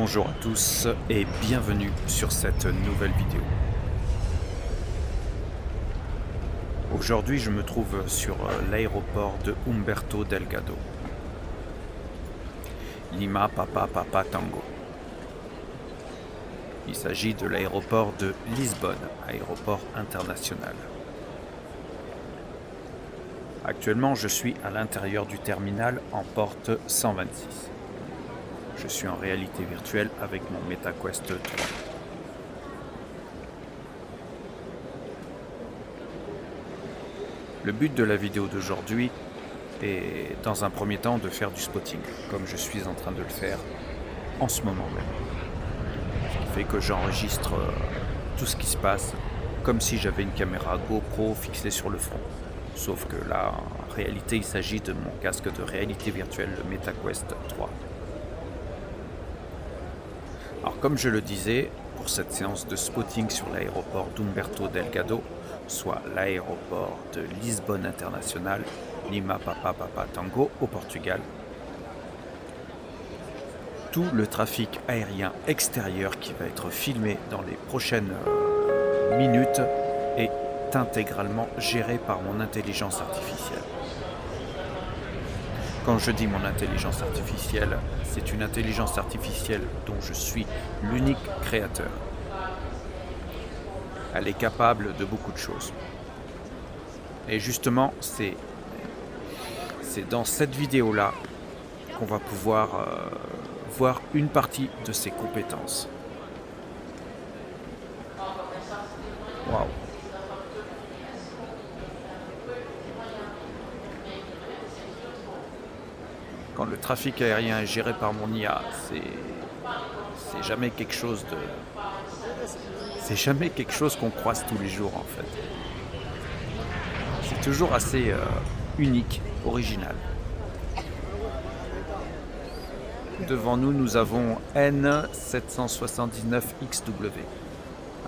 Bonjour à tous et bienvenue sur cette nouvelle vidéo. Aujourd'hui, je me trouve sur l'aéroport de Umberto Delgado. Lima Papa Papa Tango. Il s'agit de l'aéroport de Lisbonne, aéroport international. Actuellement, je suis à l'intérieur du terminal en porte 126. Je suis en réalité virtuelle avec mon MetaQuest 3. Le but de la vidéo d'aujourd'hui est, dans un premier temps, de faire du spotting, comme je suis en train de le faire en ce moment même. Ce qui fait que j'enregistre tout ce qui se passe comme si j'avais une caméra GoPro fixée sur le front. Sauf que là, en réalité, il s'agit de mon casque de réalité virtuelle, le MetaQuest 3. Alors, comme je le disais, pour cette séance de spotting sur l'aéroport d'Umberto Delgado, soit l'aéroport de Lisbonne International, Lima Papa Papa Tango au Portugal, tout le trafic aérien extérieur qui va être filmé dans les prochaines minutes est intégralement géré par mon intelligence artificielle. Quand je dis mon intelligence artificielle, c'est une intelligence artificielle dont je suis l'unique créateur. Elle est capable de beaucoup de choses. Et justement, c'est dans cette vidéo-là qu'on va pouvoir voir une partie de ses compétences. Waouh! Quand le trafic aérien est géré par mon IA, c'est jamais quelque chose de... C'est jamais quelque chose qu'on croise tous les jours en fait. C'est toujours assez unique, original. Devant nous, nous avons N779XW.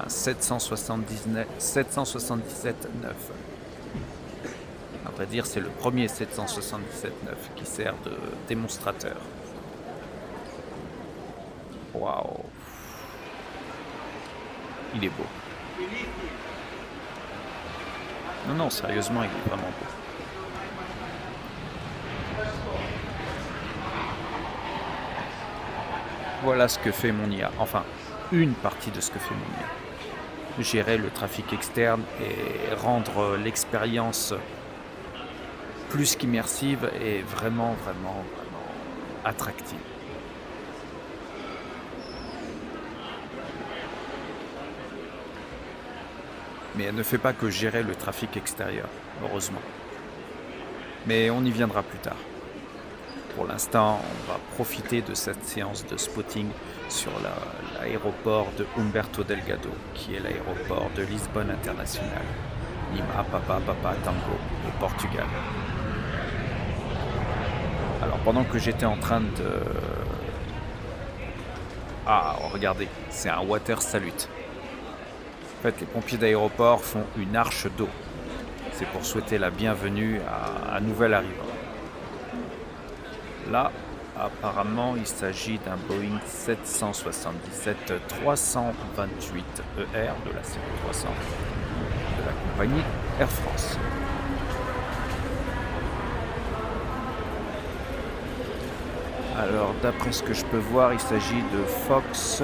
Un 777-9. À vrai dire, c'est le premier 777-9 qui sert de démonstrateur. Waouh! Il est beau. Non, sérieusement, il est vraiment beau. Voilà ce que fait mon IA. Enfin, une partie de ce que fait mon IA. Gérer le trafic externe et rendre l'expérience plus qu'immersive et vraiment attractive. Mais elle ne fait pas que gérer le trafic extérieur, heureusement. Mais on y viendra plus tard. Pour l'instant, on va profiter de cette séance de spotting sur l'aéroport de Umberto Delgado, qui est l'aéroport de Lisbonne International, Lima Papa Papa Tango, au Portugal. Alors pendant que j'étais en train de... Ah, regardez, c'est un water salute. En fait, les pompiers d'aéroport font une arche d'eau. C'est pour souhaiter la bienvenue à un nouvel arrivant. Là, apparemment, il s'agit d'un Boeing 777-328ER de la série 300 de la compagnie Air France. Alors, d'après ce que je peux voir, il s'agit de Fox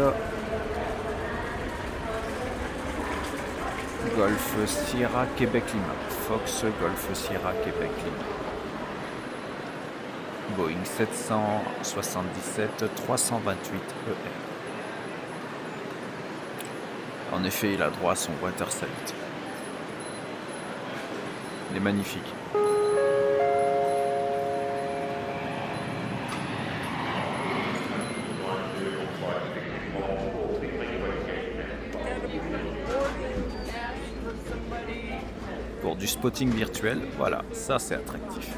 Golf Sierra Québec Lima. Fox Golf Sierra Québec Lima. Boeing 777-328ER. En effet, il a droit à son water salute. Il est magnifique. Pour du spotting virtuel, voilà, ça c'est attractif.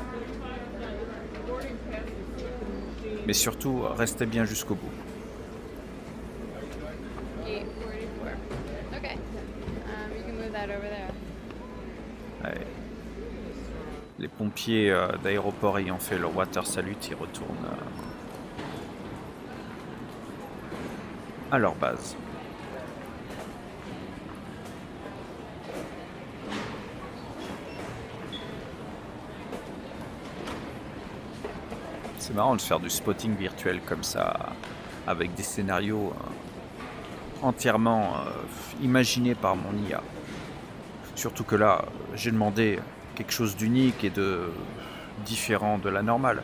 Mais surtout, restez bien jusqu'au bout. Ouais. Les pompiers d'aéroport ayant fait leur water salute, ils retournent à leur base. C'est marrant de faire du spotting virtuel comme ça, avec des scénarios entièrement imaginés par mon IA. Surtout que là, j'ai demandé quelque chose d'unique et de différent de la normale.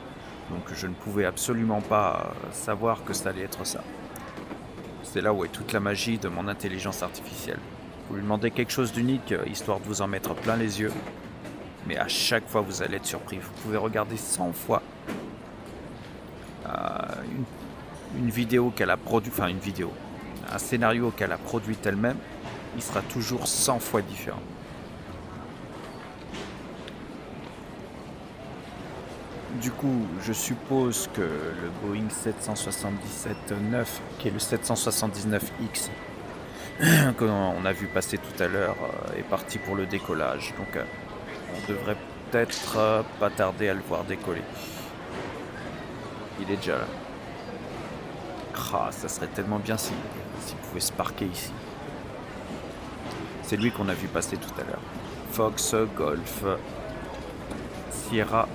Donc je ne pouvais absolument pas savoir que ça allait être ça. C'est là où est toute la magie de mon intelligence artificielle. Vous lui demandez quelque chose d'unique, histoire de vous en mettre plein les yeux. Mais à chaque fois, vous allez être surpris. Vous pouvez regarder 100 fois une vidéo qu'elle a produite, enfin une vidéo, un scénario qu'elle a produit elle-même, il sera toujours 100 fois différent. Du coup, je suppose que le Boeing 777-9, qui est le 779X, qu'on a vu passer tout à l'heure, est parti pour le décollage. Donc, on devrait peut-être pas tarder à le voir décoller. Il est déjà là. Ah, ça serait tellement bien s'il pouvait se parquer ici. C'est lui qu'on a vu passer tout à l'heure. Fox, Golf, Sierra,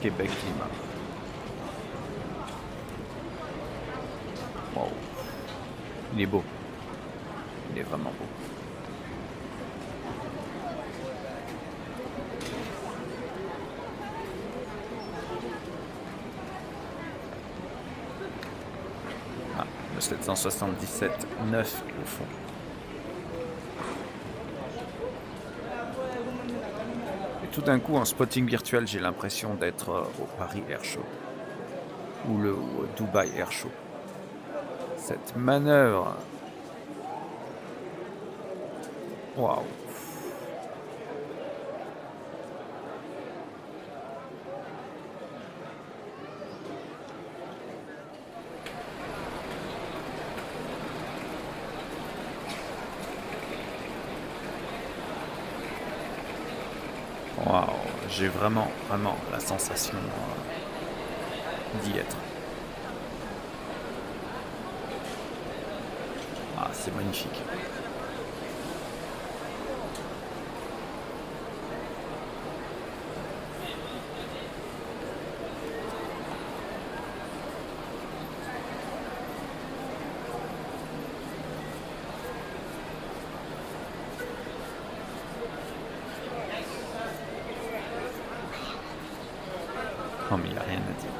Québec, Lima. Wow. Il est beau. Il est vraiment beau. Ah, le 777-9 au fond. Tout d'un coup, en spotting virtuel, j'ai l'impression d'être au Paris Air Show ou au Dubai Air Show. Cette manœuvre, waouh! Waouh! J'ai vraiment la sensation d'y être. Ah, c'est magnifique. Non, mais il n'y a rien à dire.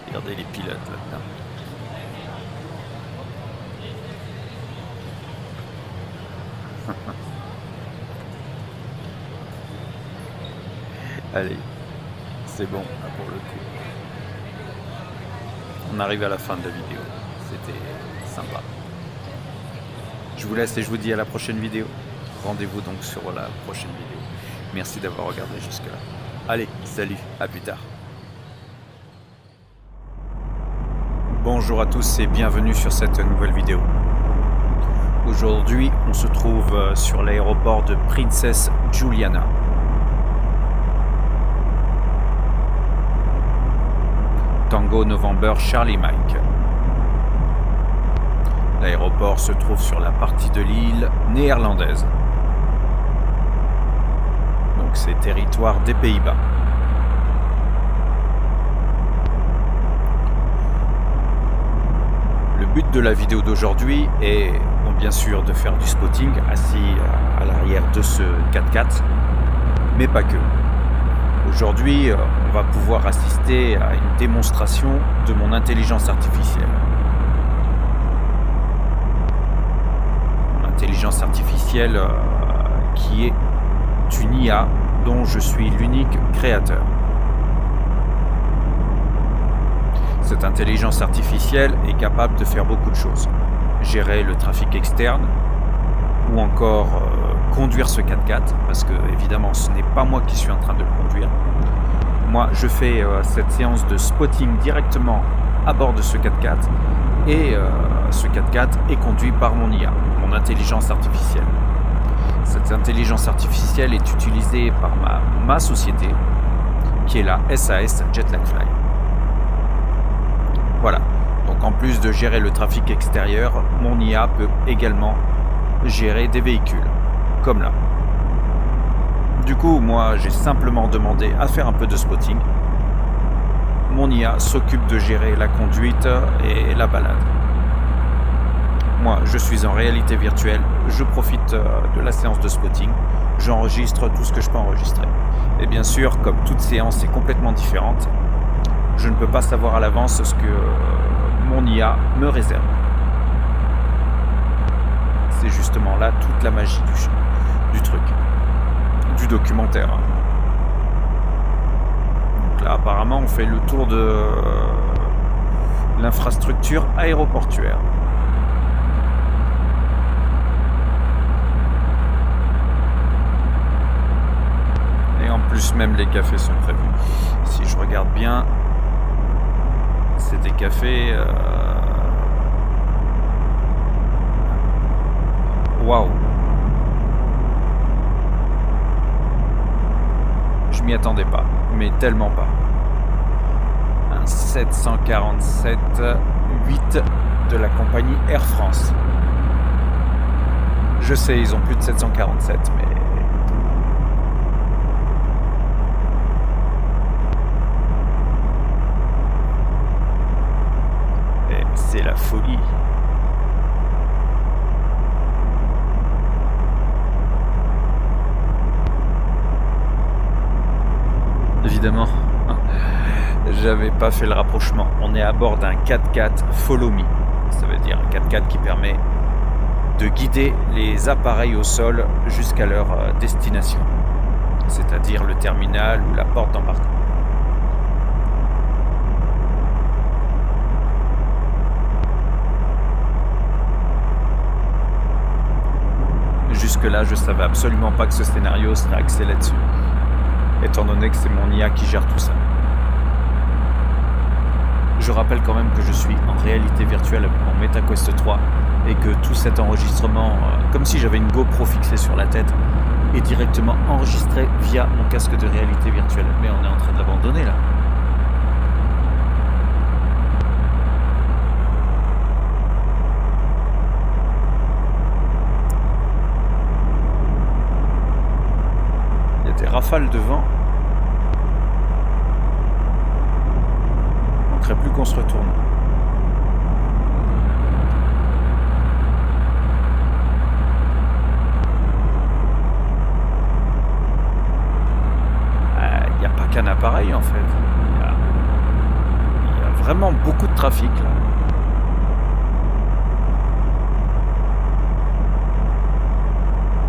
Regardez les pilotes là-dedans. Allez, c'est bon là, pour le coup. On arrive à la fin de la vidéo. C'était sympa. Je vous laisse et je vous dis à la prochaine vidéo. Rendez-vous donc sur la prochaine vidéo. Merci d'avoir regardé jusque-là. Allez, salut, à plus tard. Bonjour à tous et bienvenue sur cette nouvelle vidéo. Aujourd'hui, on se trouve sur l'aéroport de Princess Juliana. Tango November Charlie Mike. L'aéroport se trouve sur la partie de l'île néerlandaise. Donc c'est territoire des Pays-Bas. Le but de la vidéo d'aujourd'hui est bien sûr de faire du spotting assis à l'arrière de ce 4x4, mais pas que. Aujourd'hui, on va pouvoir assister à une démonstration de mon intelligence artificielle. Mon intelligence artificielle qui est une IA dont je suis l'unique créateur. Cette intelligence artificielle est capable de faire beaucoup de choses. Gérer le trafic externe ou encore conduire ce 4x4 parce que évidemment ce n'est pas moi qui suis en train de le conduire. Moi je fais cette séance de spotting directement à bord de ce 4x4 et ce 4x4 est conduit par mon IA, mon intelligence artificielle. Cette intelligence artificielle est utilisée par ma société qui est la SAS Jetlagfly. Voilà, donc en plus de gérer le trafic extérieur, mon IA peut également gérer des véhicules, comme là. Du coup, moi, j'ai simplement demandé à faire un peu de spotting. Mon IA s'occupe de gérer la conduite et la balade. Moi, je suis en réalité virtuelle, je profite de la séance de spotting, j'enregistre tout ce que je peux enregistrer. Et bien sûr, comme toute séance est complètement différente, je ne peux pas savoir à l'avance ce que mon IA me réserve. C'est justement là toute la magie du truc. Du documentaire. Donc là, apparemment, on fait le tour de l'infrastructure aéroportuaire. Et en plus, même les cafés sont prévus. Si je regarde bien, c'est des cafés... Waouh! Je m'y attendais pas, mais tellement pas. Un 747-8 de la compagnie Air France. Je sais, ils ont plus de 747, mais... Et c'est la folie. Évidemment, j'avais pas fait le rapprochement. On est à bord d'un 4x4 Follow Me. Ça veut dire un 4x4 qui permet de guider les appareils au sol jusqu'à leur destination, c'est-à-dire le terminal ou la porte d'embarquement. Jusque-là, je savais absolument pas que ce scénario serait axé là-dessus, étant donné que c'est mon IA qui gère tout ça. Je rappelle quand même que je suis en réalité virtuelle avec mon MetaQuest 3 et que tout cet enregistrement, comme si j'avais une GoPro fixée sur la tête, est directement enregistré via mon casque de réalité virtuelle. Mais on est en train de l'abandonner là. Il y a des rafales de vent. Il ne manquerait plus qu'on se retourne. Il n'y a pas qu'un appareil en fait. Il y a vraiment beaucoup de trafic là.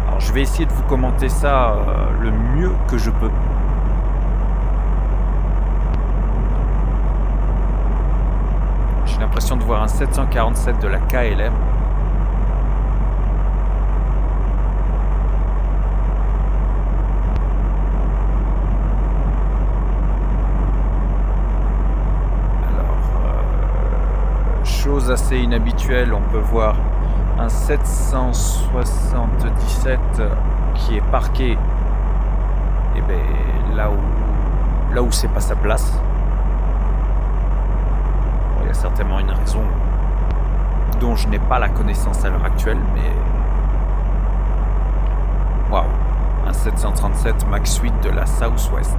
Alors je vais essayer de vous commenter ça le mieux que je peux. J'ai l'impression de voir un 747 de la KLM. Chose assez inhabituelle, on peut voir un 777 qui est parqué et ben, là où c'est pas sa place. Bon, il y a certainement une raison dont je n'ai pas la connaissance à l'heure actuelle, mais waouh, un 737 MAX 8 de la Southwest.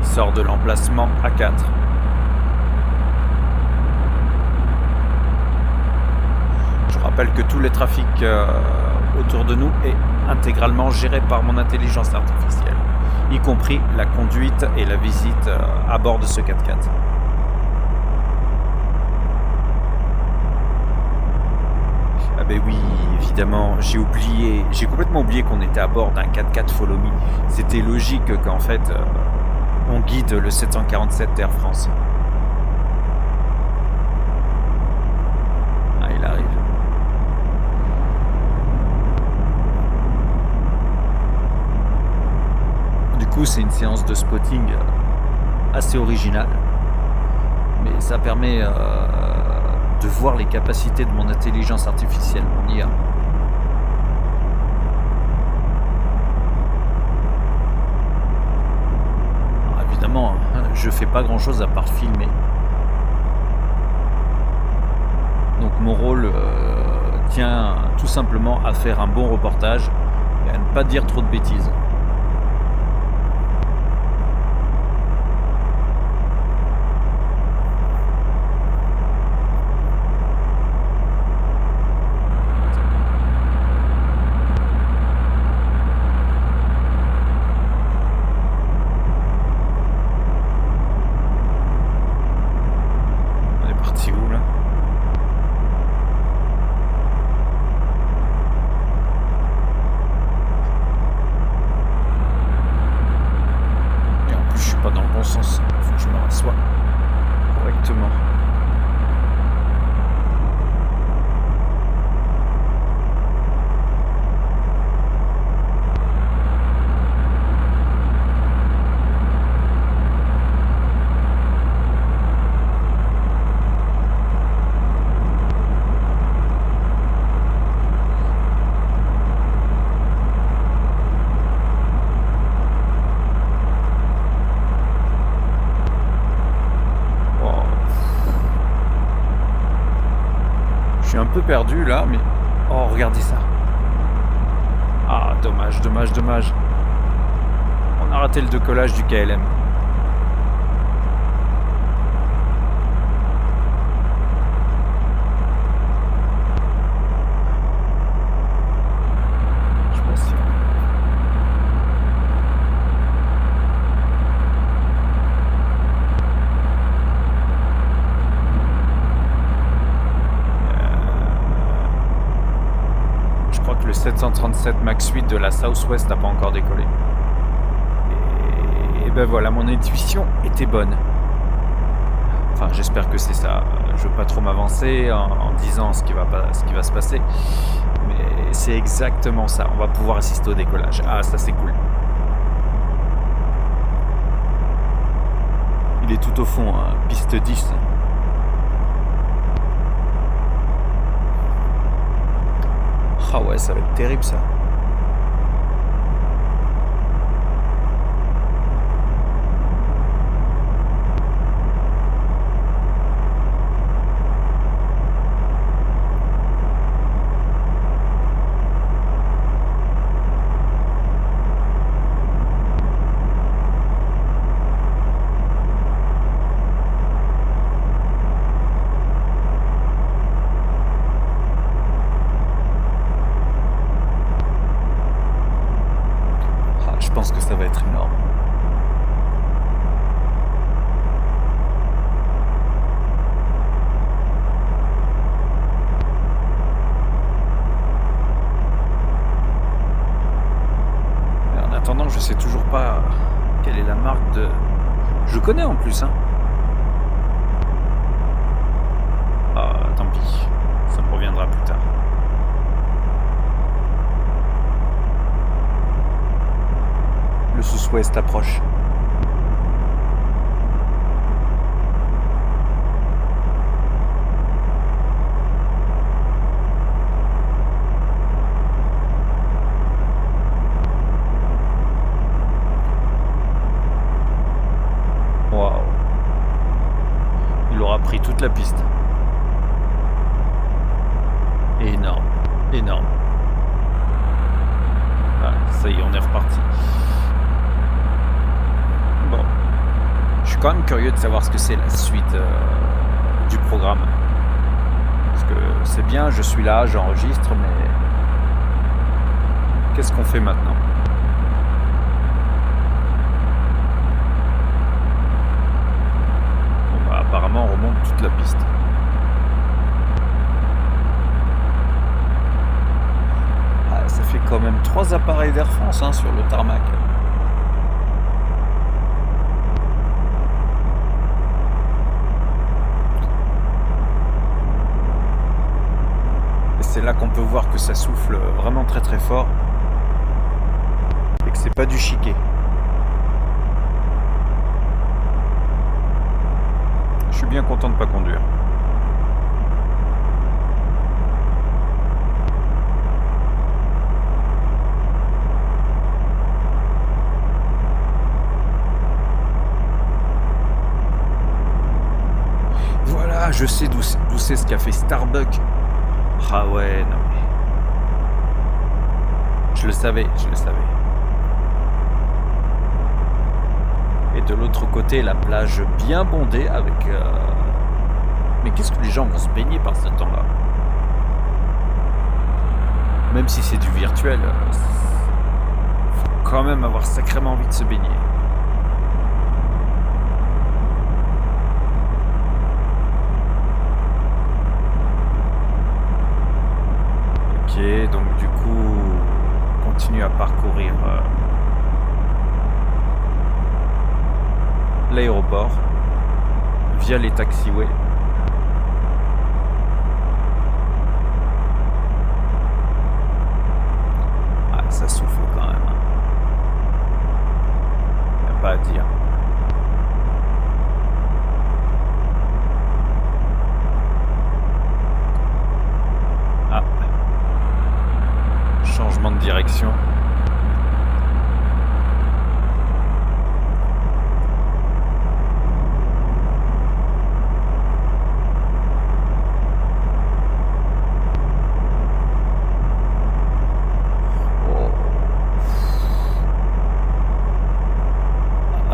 Sort de l'emplacement A4. Je rappelle que tout le trafic autour de nous est intégralement géré par mon intelligence artificielle, y compris la conduite et la visite à bord de ce 4x4. Ah ben oui, évidemment, j'ai complètement oublié qu'on était à bord d'un 4x4 Follow Me. C'était logique qu'en fait... on guide le 747 d'Air France. Ah, il arrive. Du coup, coup, c'est une séance de spotting assez originale. Mais ça permet de voir les capacités de mon intelligence artificielle, mon IA. Alors, évidemment, je fais pas grand-chose à part filmer. Donc mon rôle tient tout simplement à faire un bon reportage et à ne pas dire trop de bêtises. On est parti où là? Et en plus je suis pas dans le bon sens, faut que je me rassoie correctement. Wow. Je suis un peu perdu là, mais... Oh, regardez ça. Ah, dommage, dommage, dommage. On a raté le décollage du KLM. Je sais pas si... Je crois que le 737 MAX 8 de la Southwest n'a pas encore décollé. Et ben voilà, mon intuition était bonne. Enfin, j'espère que c'est ça. Je veux pas trop m'avancer en disant ce qui va se passer. Mais c'est exactement ça. On va pouvoir assister au décollage. Ah, ça c'est cool. Il est tout au fond, hein, piste 10. Ah ouais, ça va être terrible ça. Ah, je pense que ça va être énorme. Mais en attendant, je sais toujours pas quelle est la marque de... Je connais en plus, hein. Ah, tant pis. Ça me reviendra plus tard. Le Southwest approche. Waouh. Il aura pris toute la piste. Énorme. Énorme. Ah, ça y est, on est reparti. Bon. Je suis quand même curieux de savoir ce que c'est la suite du programme. Parce que c'est bien, je suis là, j'enregistre, mais... Qu'est-ce qu'on fait maintenant? Bon, bah, apparemment, on remonte toute la piste. Ah, ça fait quand même 3 appareils d'Air France hein, sur le tarmac. Et c'est là qu'on peut voir que ça souffle vraiment très très fort et que c'est pas du chiquet. bien content de pas conduire. Voilà, je sais d'où c'est ce qu'a fait Starbucks. Ah ouais, non mais... Je le savais, je le savais. Et de l'autre côté, la plage bien bondée avec... Mais qu'est-ce que les gens vont se baigner par ce temps-là? Même si c'est du virtuel, faut quand même avoir sacrément envie de se baigner. Ok, donc du coup, on continue à parcourir l'aéroport via les taxiways. Ah, ça souffle quand même. Y a pas à dire. Ah. Changement de direction.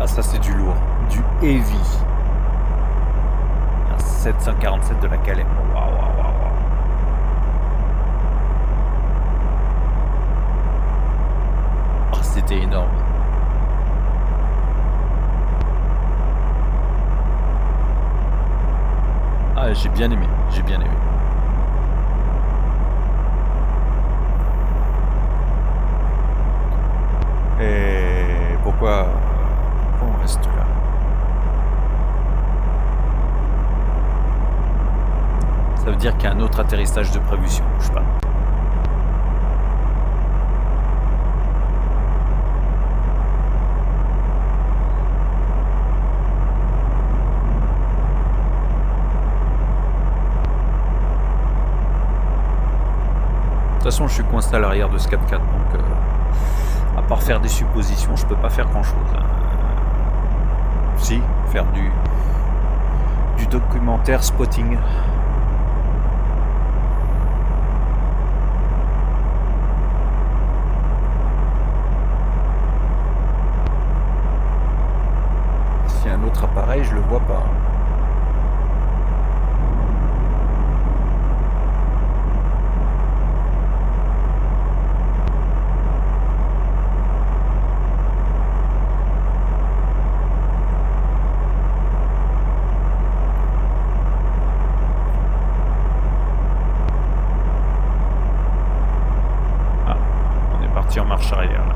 Ça c'est du lourd, du heavy. 747 de la Calais. Waouh, waouh, waouh. Oh, c'était énorme. Ah, j'ai bien aimé, j'ai bien aimé. Et pourquoi on reste là? Ça veut dire qu'il y a un autre atterrissage de prévu si on bouge pas. De toute façon, je suis coincé à l'arrière de ce 4x4, donc à part faire des suppositions, je peux pas faire grand chose. Si, faire du documentaire spotting. S'il y a un autre appareil, je le vois pas. En marche arrière là.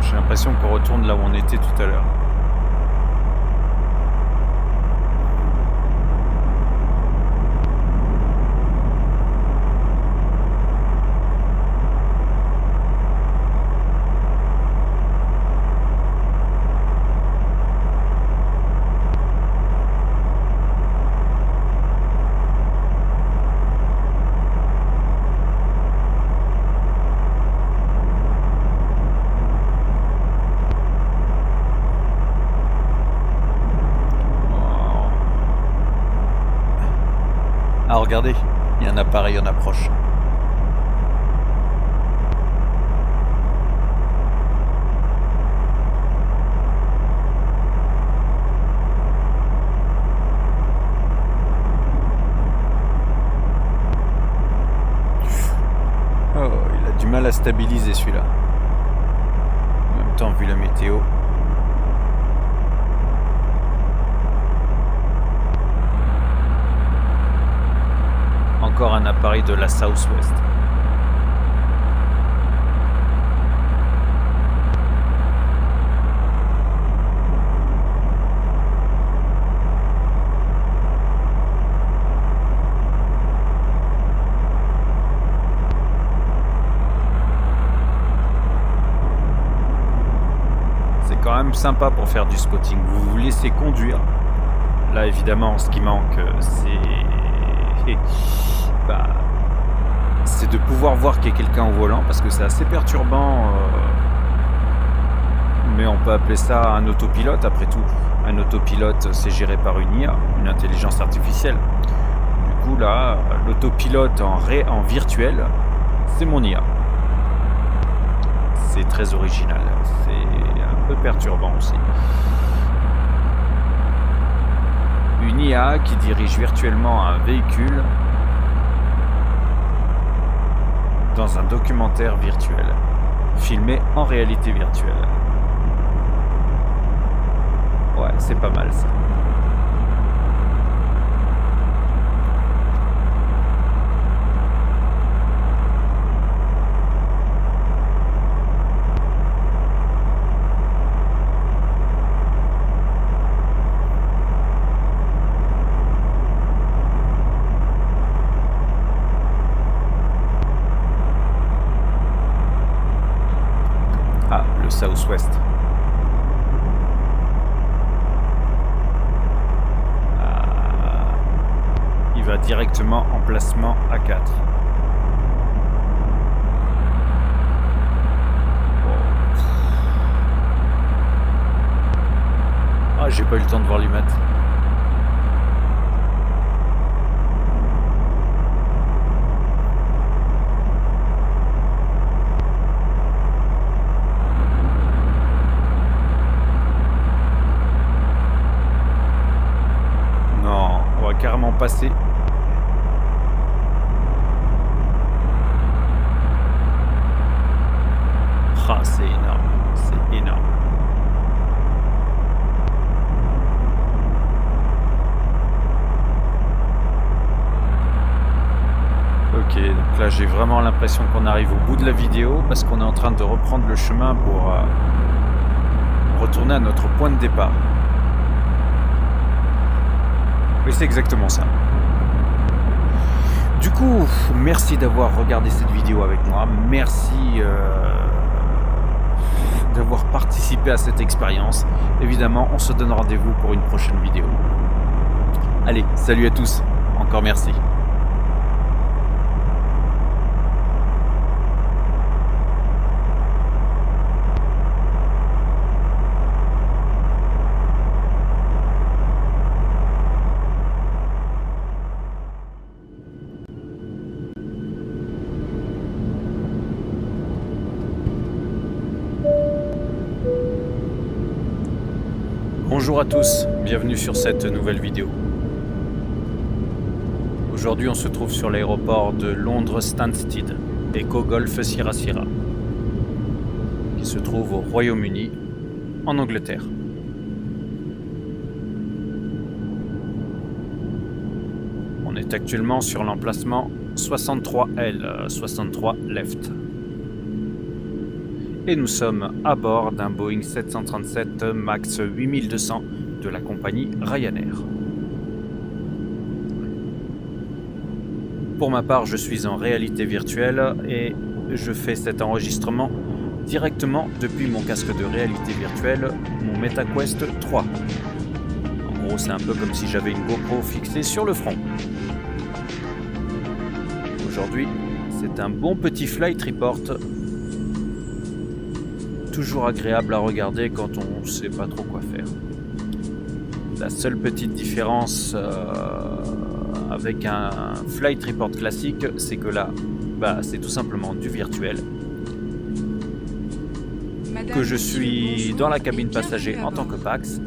J'ai l'impression qu'on retourne là où on était tout à l'heure. Ah, regardez, il y a un appareil en approche. Oh, mal à stabiliser celui-là. En même temps, vu la météo. Encore un appareil de la Southwest. C'est quand même sympa pour faire du spotting. Vous vous laissez conduire. Là, évidemment, ce qui manque, c'est de pouvoir voir qu'il y a quelqu'un au volant, parce que c'est assez perturbant, mais on peut appeler ça un autopilote. Après tout, un autopilote, c'est géré par une IA, une intelligence artificielle. Du coup là, l'autopilote en virtuel, c'est mon IA. C'est très original, c'est un peu perturbant aussi. Une IA qui dirige virtuellement un véhicule dans un documentaire virtuel, filmé en réalité virtuelle. Ouais, c'est pas mal ça. Le Southwest. Il va directement en placement A4. Ah, j'ai pas eu le temps de voir l'IMAT. Carrément passé. Ah, c'est énorme, c'est énorme. Ok, donc là j'ai vraiment l'impression qu'on arrive au bout de la vidéo parce qu'on est en train de reprendre le chemin pour retourner à notre point de départ. Oui, c'est exactement ça. Du coup, merci d'avoir regardé cette vidéo avec moi. Merci d'avoir participé à cette expérience. Évidemment, on se donne rendez-vous pour une prochaine vidéo. Allez, salut à tous. Encore merci. Bonjour à tous, bienvenue sur cette nouvelle vidéo. Aujourd'hui on se trouve sur l'aéroport de Londres Stansted, Echo Golf Sierra Sierra, qui se trouve au Royaume-Uni, en Angleterre. On est actuellement sur l'emplacement 63L, 63 Left. Et nous sommes à bord d'un Boeing 737 MAX 8200 de la compagnie Ryanair. Pour ma part, je suis en réalité virtuelle et je fais cet enregistrement directement depuis mon casque de réalité virtuelle, mon MetaQuest 3. En gros, c'est un peu comme si j'avais une GoPro fixée sur le front. Aujourd'hui, c'est un bon petit flight report. Toujours agréable à regarder quand on ne sait pas trop quoi faire. La seule petite différence avec un flight report classique, c'est que là, c'est tout simplement du virtuel. Que je suis dans la cabine passager en tant que Pax,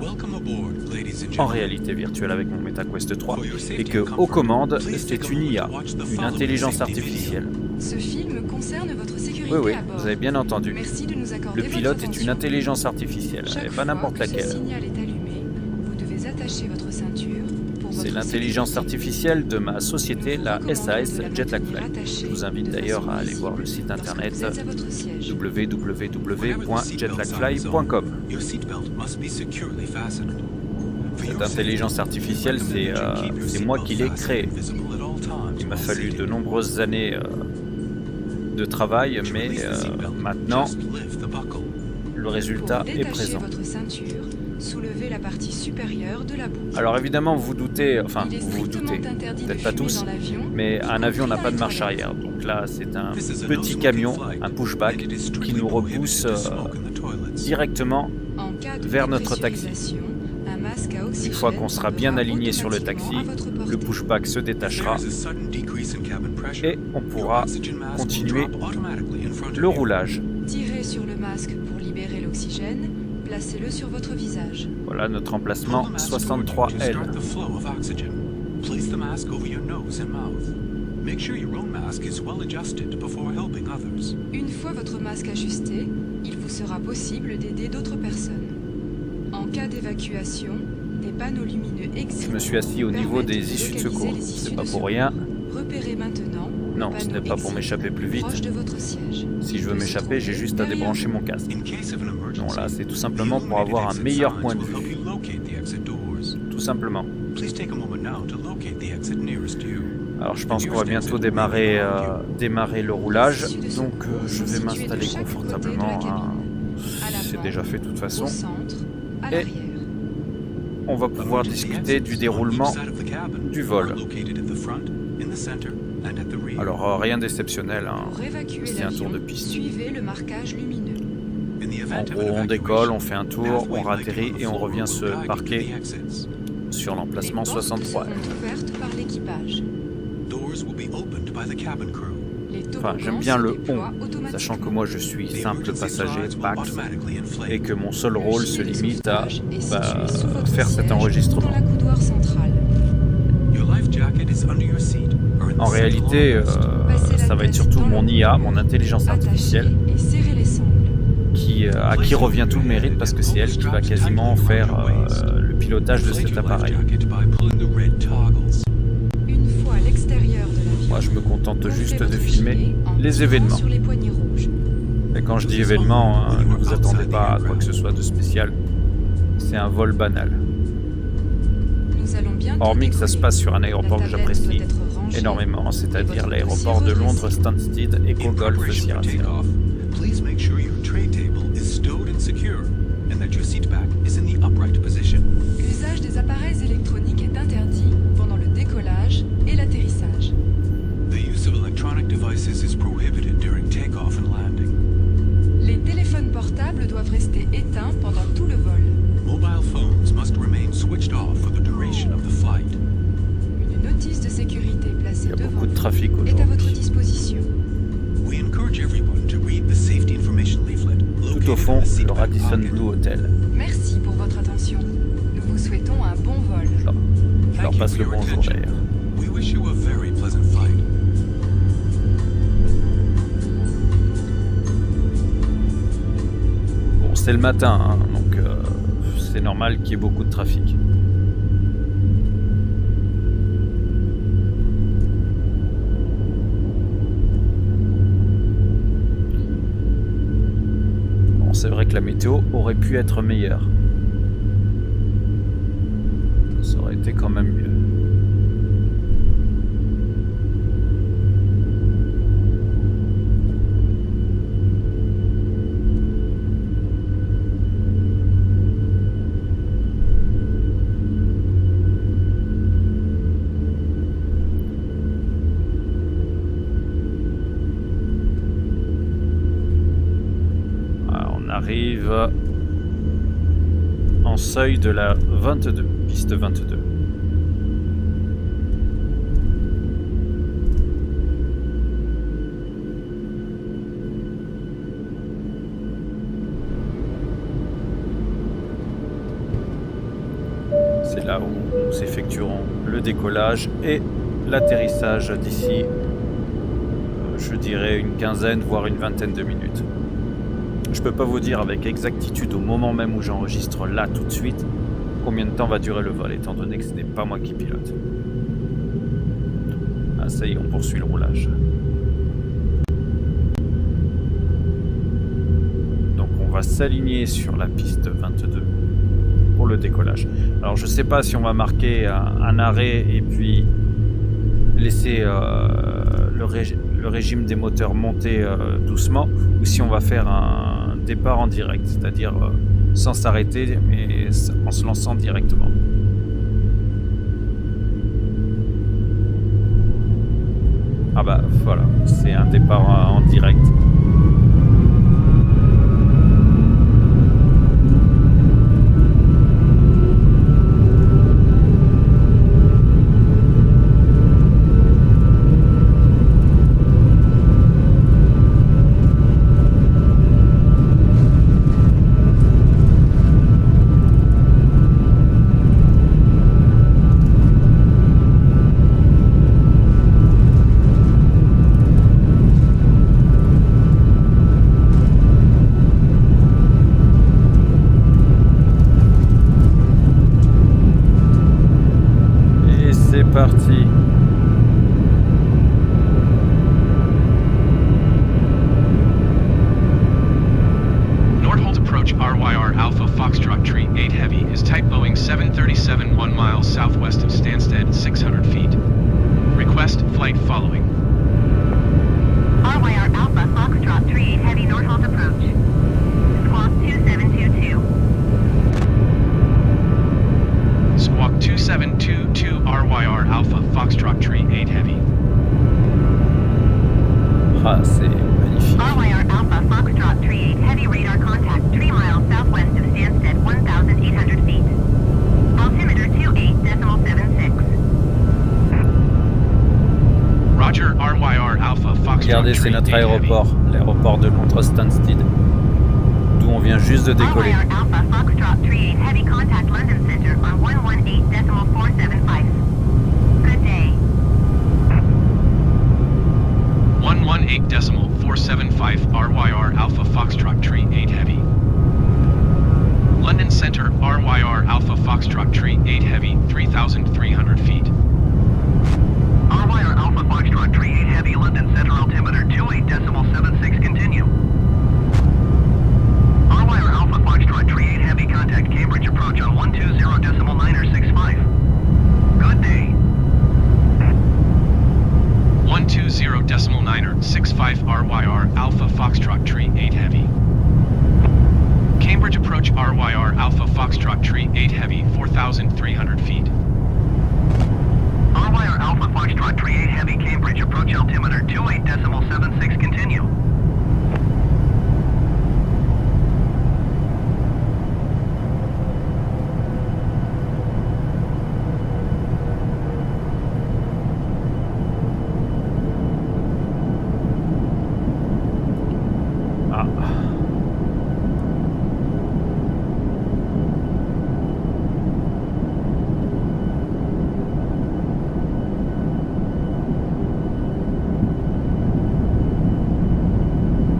en réalité virtuelle avec mon MetaQuest 3, et que aux commandes, c'est une IA, une intelligence artificielle. Ce film concerne votre sécurité Oui, oui, à bord. vous avez bien entendu. Merci de nous accorder Le votre pilote est attention. une intelligence artificielle, Chaque et pas fois n'importe que ce laquelle. signal est allumé, vous devez attacher votre ceinture pour C'est votre l'intelligence sécurité. artificielle de ma société, Nous la vous recommandons SAS de la Jetlag maintenir Fly. attachée Je vous invite de d'ailleurs façon à aller voir le visible site lorsque internet vous êtes à votre siège. www.jetlagfly.com. Cette intelligence artificielle, c'est moi qui l'ai créée. Il m'a fallu de nombreuses années de travail, mais maintenant, le résultat Pour est détacher présent. votre ceinture, soulevez la partie supérieure de la boucle. Alors évidemment, vous doutez, enfin Il est vous vous strictement doutez, interdit de peut-être pas fumer tous, dans l'avion, mais y un avion compris n'a dans pas les de marche toilettes. arrière. Donc là, c'est un petit camion, un pushback, qui nous repousse directement En cas de vers notre dépressurisation, un masque à oxygène Une fois qu'on sera bien sera aligné sur le taxi, automatiquement à votre portée. le pushback se détachera et on pourra continuer le roulage. Tirez sur le masque pour libérer l'oxygène, placez-le sur votre visage. Voilà notre emplacement 63L. Une fois votre masque ajusté, il vous sera possible d'aider d'autres personnes. En cas d'évacuation, des panneaux lumineux existent. Je me suis assis au niveau des issues de secours. C'est pas pour rien. Repérez maintenant. Non, ce n'est pas pour m'échapper plus vite. Proche de votre siège. Si je veux m'échapper, j'ai juste à débrancher mon casque. Non, là, c'est tout simplement pour avoir un meilleur point de vue. Tout simplement. Alors, je pense qu'on va bientôt démarrer le roulage. Donc, je vais m'installer confortablement. C'est déjà fait de toute façon. Au centre, à Et l'arrière. on va pouvoir discuter du déroulement du vol. Alors, rien d'exceptionnel, hein. Pour évacuer C'est un tour l'avion, de piste. suivez le marquage lumineux. En gros, on décolle, on fait un tour, on ratterrit et on revient se parquer sur l'emplacement Les portes 63. seront ouvertes par l'équipage. Les Enfin, j'aime toboggans bien se le déploient on, automatiquement. sachant que moi je suis simple passager, Pax, et que mon seul rôle se Le limite à sauvetage est situé sous votre faire cet siège, enregistrement. dans la coudoir centrale. En réalité, ça va être surtout mon IA, mon intelligence artificielle, Attachez et serrez les sangles. à qui revient tout le mérite parce que c'est elle qui va quasiment faire le pilotage de cet appareil. Une fois à l'extérieur de l'avion, Moi, je me contente gonflez juste de votre filmer gilet en les tirant événements. sur les poignées rouges. Et quand je dis événement, ne vous attendez pas à quoi que ce soit de spécial. C'est un vol banal. Nous allons bientôt Hormis que ça se décoller. passe sur un La aéroport que tablette j'apprécie doit être rangée. énormément, c'est-à-dire votre l'aéroport dossier de Londres redressé. Stansted Echo Golf Sierra Sierra. Please make sure your tray table is stowed and secure and that your seat back is in the upright position. L'usage des appareils électroniques est interdit pendant le décollage et l'atterrissage. The use of electronic devices is prohibited during takeoff and landing. Les téléphones portables doivent rester éteints pendant tout le vol. Mobile phones must remain switched off for the duration of the flight. Une notice de sécurité placée Il y a devant beaucoup de vous trafic est à votre aujourd'hui. disposition. We encourage everyone to read the safety information leaflet located Tout au in fond, the seat le back Radisson pocket. Blue Hotel. Merci pour votre attention. Nous vous souhaitons un bon vol. Je leur Thank you passe for le your bonjour attention. d'ailleurs. We wish you a very pleasant flight. Bon, c'est le matin, hein, donc c'est normal qu'il y ait beaucoup de trafic. Bon, c'est vrai que la météo aurait pu être meilleure. Ça aurait été quand même mieux. On arrive en seuil de la 22, piste 22. C'est là où nous effectuerons le décollage et l'atterrissage d'ici, je je dirais une quinzaine, voire une vingtaine de minutes. Je peux pas vous dire avec exactitude au moment même où j'enregistre là tout de suite combien de temps va durer le vol, étant donné que ce n'est pas moi qui pilote. Ah ça y est, on poursuit le roulage. Donc on va s'aligner sur la piste 22 pour le décollage. Alors je sais pas si on va marquer un arrêt et puis laisser le régime des moteurs monter doucement, ou si on va faire un départ en direct, c'est-à-dire sans s'arrêter mais en se lançant directement. Ah bah voilà, c'est un départ en direct. Parti. Nordholt approach RYR Alpha Foxtrot Tree 8 Heavy is type Boeing 737 1 miles southwest of Stansted, 600 feet. Request flight following. RYR Alpha Foxtrot Tree 8 Heavy Nordholt approach. Squawk 2722. Squawk 2722 RYR Alpha Foxtrot Tree 8 Heavy. Ah, c'est magnifique. RYR Alpha Foxtrot Tree 8 Heavy radar contact 3 miles southwest of Stansted, 1,800 feet. Altimeter 28.76. Roger RYR Alpha Foxtrot Regardez, c'est Tree notre 8 Heavy. aéroport, l'aéroport de Londres Stansted, d'où on vient juste de décoller. RYR Alpha Foxtrot Tree 8 Heavy contact London Center on 118.475. Good day. 118.475 RYR Alpha Foxtrot Tree 8 Heavy. London Center RYR Alpha Foxtrot Tree 8 Heavy, 3,300 feet. RYR Alpha Foxtrot Tree 8 Heavy, London Center, altimeter 28.76, continue. RYR Alpha Foxtrot Tree 8 Heavy, contact Cambridge approach on 120.965. Good day. 120.965 RYR Alpha Foxtrot Tree 8 Heavy. Cambridge approach RYR Alpha Foxtrot Tree 8 Heavy, 4,300 feet. RYR Alpha Foxtrot Tree 8 Heavy, Cambridge approach altimeter 28.76, continue.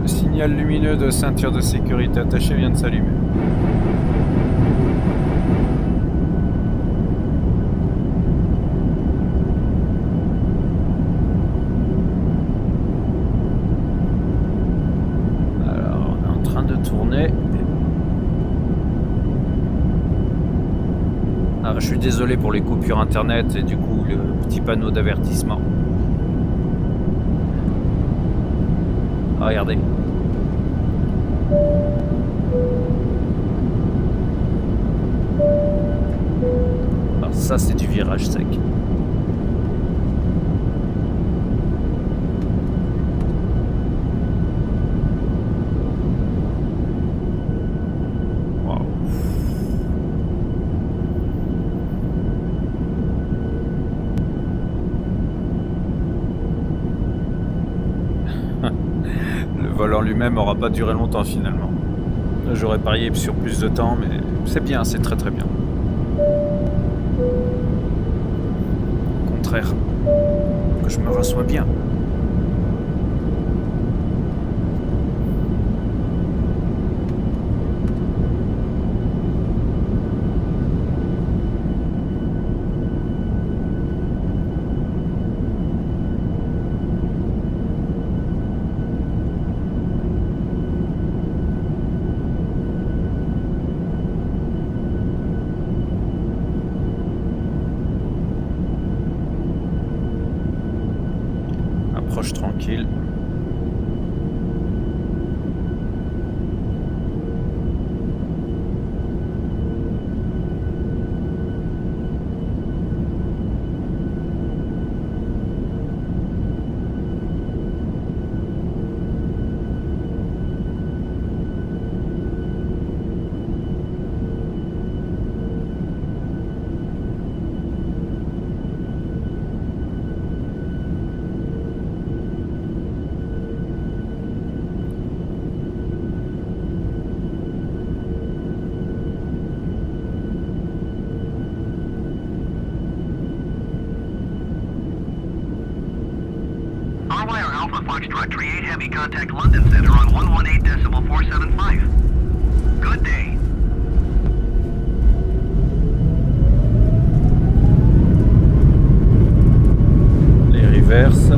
Le signal lumineux de ceinture de sécurité attachée vient de s'allumer. Alors, on est en train de tourner. Ah, je suis désolé pour les coupures internet et du coup le petit panneau d'avertissement. Ah, regardez. Alors ça c'est du virage sec. Wow. Le vol en lui-même n'aura pas duré longtemps finalement. J'aurais parié sur plus de temps, mais c'est bien, c'est très très bien. Au contraire, que je me rassois bien. Foxtrot 38 Heavy, contact London Center on 118.475. Good day. Les reverses.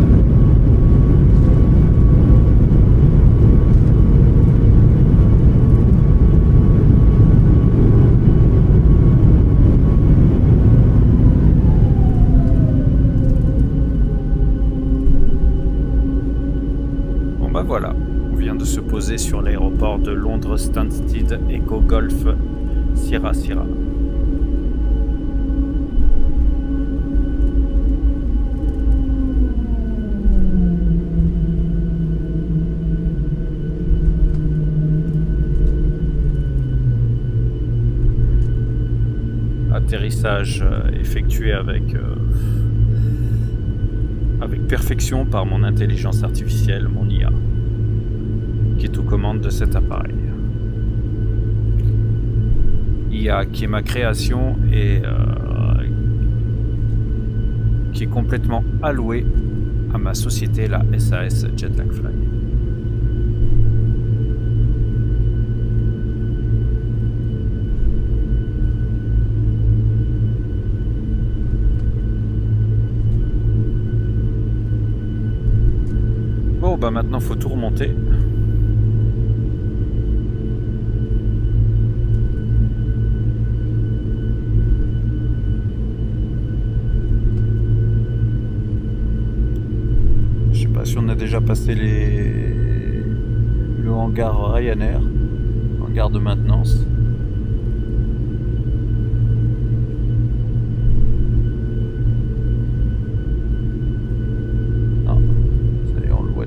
Voilà, on vient de se poser sur l'aéroport de Londres Stansted Echo Golf Sierra Sierra. Atterrissage effectué avec perfection par mon intelligence artificielle, mon IA, qui est aux commandes de cet appareil. IA qui est ma création et qui est complètement allouée à ma société, la SAS Jetlag Fly. Bon, bah maintenant faut tout remonter. Je sais pas si on a déjà passé le hangar Ryanair, hangar de maintenance.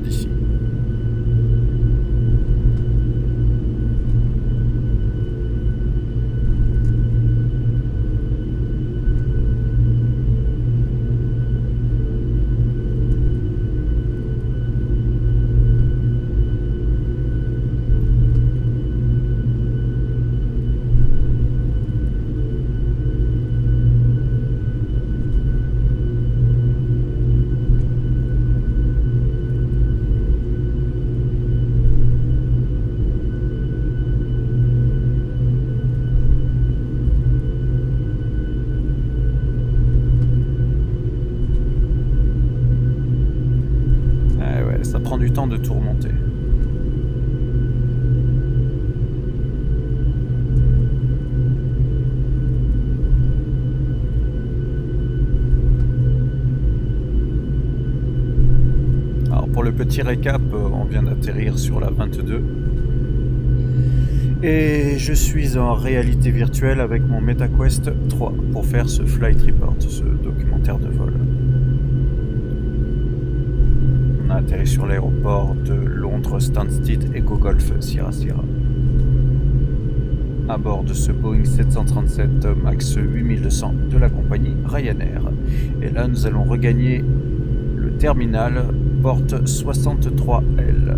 D'ici. Ça prend du temps de tout remonter. Alors pour le petit récap, on vient d'atterrir sur la 22 et je suis en réalité virtuelle avec mon MetaQuest 3 pour faire ce flight report, ce documentaire de vol. On a atterri sur l'aéroport de Londres Stansted Echo Golf Sierra Sierra à bord de ce Boeing 737 MAX 8200 de la compagnie Ryanair. Et là nous allons regagner le terminal porte 63L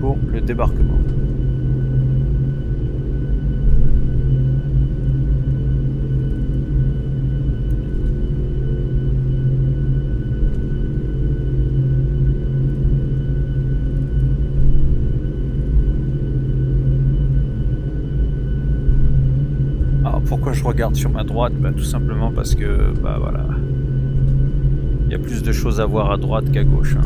pour le débarquement. Pourquoi je regarde sur ma droite? Tout simplement parce que, voilà, il y a plus de choses à voir à droite qu'à gauche.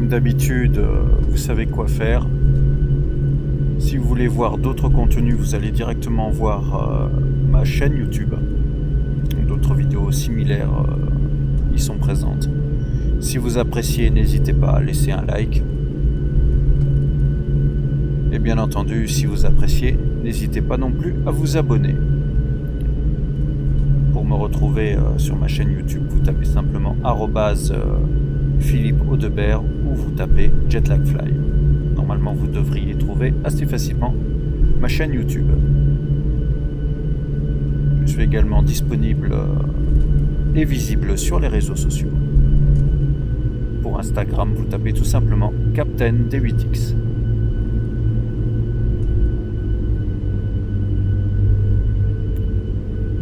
comme d'habitude, vous savez quoi faire. Si vous voulez voir d'autres contenus, vous allez directement voir ma chaîne YouTube. D'autres vidéos similaires y sont présentes. Si vous appréciez, n'hésitez pas à laisser un like. Et bien entendu, si vous appréciez, n'hésitez pas non plus à vous abonner. Pour me retrouver sur ma chaîne YouTube, vous tapez simplement @Philippe Audebert ou vous tapez JetLagFly. Normalement, vous devriez trouver assez facilement ma chaîne YouTube. Je suis également disponible et visible sur les réseaux sociaux. Pour Instagram, vous tapez tout simplement Captain D8X.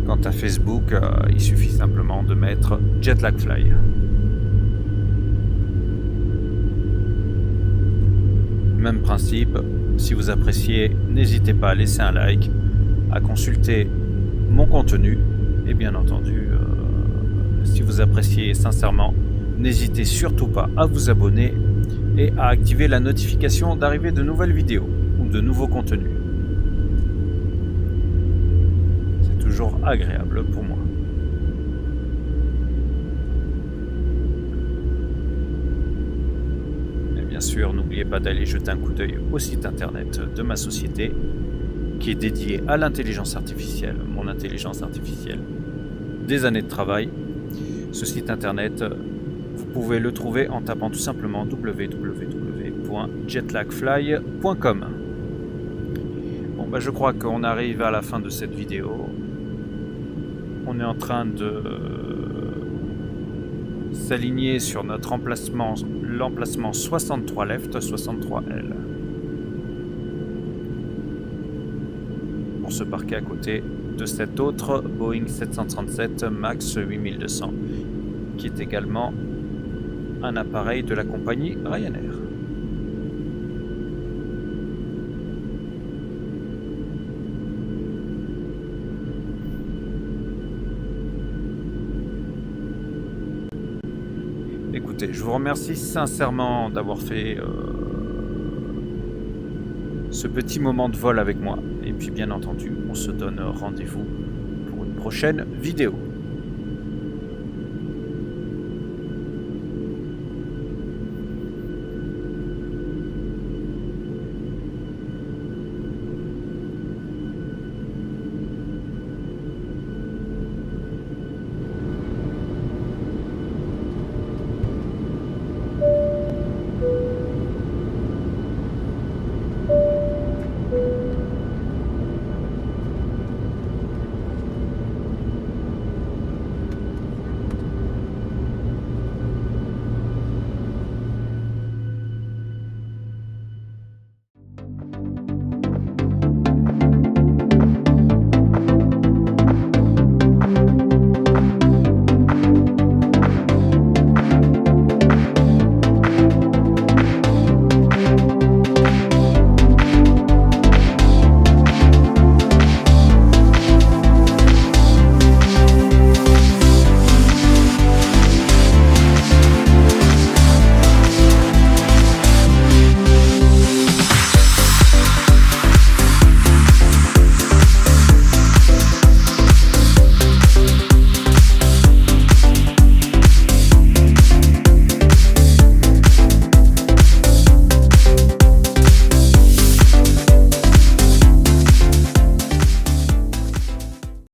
Quant à Facebook, il suffit simplement de mettre JetLagFly. Même principe, si vous appréciez, n'hésitez pas à laisser un like, à consulter mon contenu et bien entendu, si vous appréciez sincèrement, n'hésitez surtout pas à vous abonner et à activer la notification d'arrivée de nouvelles vidéos ou de nouveaux contenus. C'est toujours agréable pour moi. Bien sûr, n'oubliez pas d'aller jeter un coup d'œil au site internet de ma société qui est dédié à l'intelligence artificielle, mon intelligence artificielle, des années de travail. Ce site internet, vous pouvez le trouver en tapant tout simplement www.jetlagfly.com. Bon, je crois qu'on arrive à la fin de cette vidéo. On est en train de s'aligner sur notre l'emplacement 63 left, 63 L. Pour se parquer à côté de cet autre Boeing 737 MAX 8200, qui est également un appareil de la compagnie Ryanair. Écoutez, je vous remercie sincèrement d'avoir fait ce petit moment de vol avec moi. Et puis bien entendu, on se donne rendez-vous pour une prochaine vidéo.